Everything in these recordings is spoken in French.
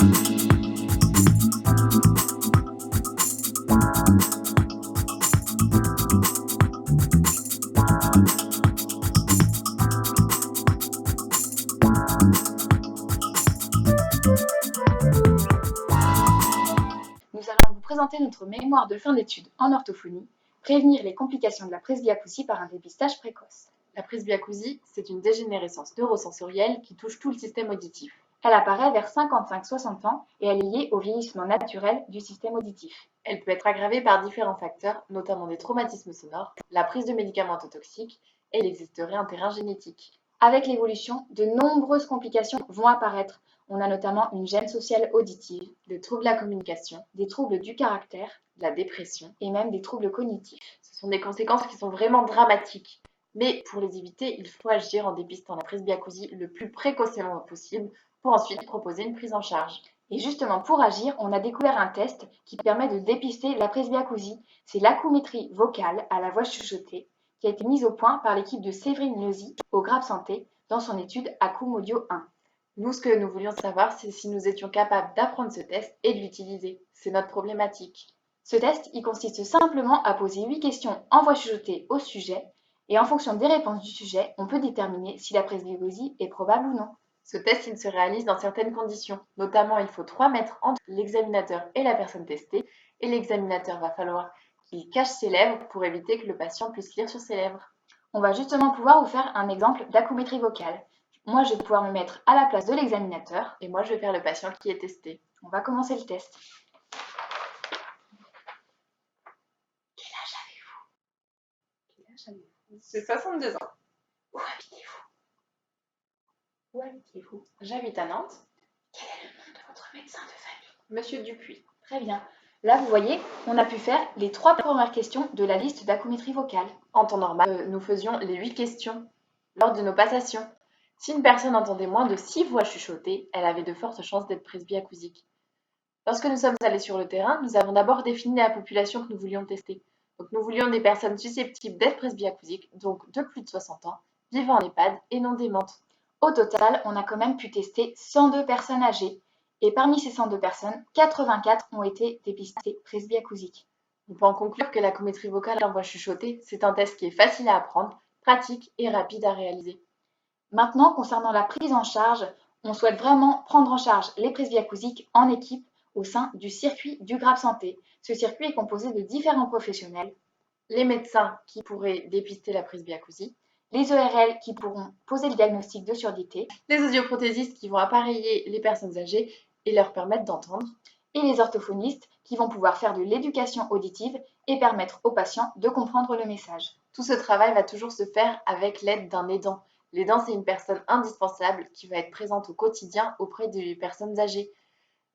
Nous allons vous présenter notre mémoire de fin d'études en orthophonie, prévenir les complications de la presbyacousie par un dépistage précoce. La presbyacousie, c'est une dégénérescence neurosensorielle qui touche tout le système auditif. Elle apparaît vers 55-60 ans et elle est liée au vieillissement naturel du système auditif. Elle peut être aggravée par différents facteurs, notamment des traumatismes sonores, la prise de médicaments toxiques et il existerait un terrain génétique. Avec l'évolution, de nombreuses complications vont apparaître. On a notamment une gêne sociale auditive, des troubles de la communication, des troubles du caractère, de la dépression et même des troubles cognitifs. Ce sont des conséquences qui sont vraiment dramatiques. Mais pour les éviter, il faut agir en dépistant la presbyacousie le plus précocement possible pour ensuite proposer une prise en charge. Et justement, pour agir, on a découvert un test qui permet de dépister la presbyacousie. C'est l'acoumétrie vocale à la voix chuchotée qui a été mise au point par l'équipe de Séverine Lezy au GRAP Santé dans son étude Acoum Audio 1. Nous, ce que nous voulions savoir, c'est si nous étions capables d'apprendre ce test et de l'utiliser. C'est notre problématique. Ce test, il consiste simplement à poser 8 questions en voix chuchotée au sujet et en fonction des réponses du sujet, on peut déterminer si la presbyacousie est probable ou non. Ce test, il se réalise dans certaines conditions. Notamment, il faut 3 mètres entre l'examinateur et la personne testée et l'examinateur va falloir qu'il cache ses lèvres pour éviter que le patient puisse lire sur ses lèvres. On va justement pouvoir vous faire un exemple d'acoumétrie vocale. Moi, je vais pouvoir me mettre à la place de l'examinateur. Et moi, je vais faire le patient qui est testé. On va commencer le test. Quel âge avez-vous? J'ai 62 ans. Où habitez-vous? Où habitez-vous? J'habite à Nantes. Quel est le nom de votre médecin de famille? Monsieur Dupuis. Très bien. Là, vous voyez, on a pu faire les 3 premières questions de la liste d'acoumétrie vocale. En temps normal, nous faisions les 8 questions lors de nos passations. Si une personne entendait moins de 6 voix chuchotées, elle avait de fortes chances d'être presbyacousique. Lorsque nous sommes allés sur le terrain, nous avons d'abord défini la population que nous voulions tester. Donc nous voulions des personnes susceptibles d'être presbyacousiques, donc de plus de 60 ans, vivant en EHPAD et non démentes. Au total, on a quand même pu tester 102 personnes âgées. Et parmi ces 102 personnes, 84 ont été dépistées presbyacousiques. On peut en conclure que l'acoumétrie vocale en voix chuchotée, c'est un test qui est facile à apprendre, pratique et rapide à réaliser. Maintenant, concernant la prise en charge, on souhaite vraiment prendre en charge les presbyacousiques en équipe au sein du circuit du GRAP Santé. Ce circuit est composé de différents professionnels. Les médecins qui pourraient dépister la presbyacousie, les ERL qui pourront poser le diagnostic de surdité, les audioprothésistes qui vont appareiller les personnes âgées et leur permettre d'entendre, et les orthophonistes qui vont pouvoir faire de l'éducation auditive et permettre aux patients de comprendre le message. Tout ce travail va toujours se faire avec l'aide d'un aidant. L'aidant, c'est une personne indispensable qui va être présente au quotidien auprès des personnes âgées.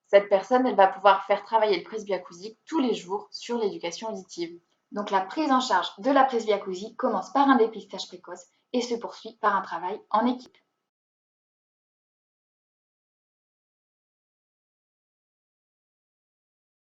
Cette personne, elle va pouvoir faire travailler le presbyacousique tous les jours sur l'éducation auditive. Donc la prise en charge de la presbyacousie commence par un dépistage précoce et se poursuit par un travail en équipe.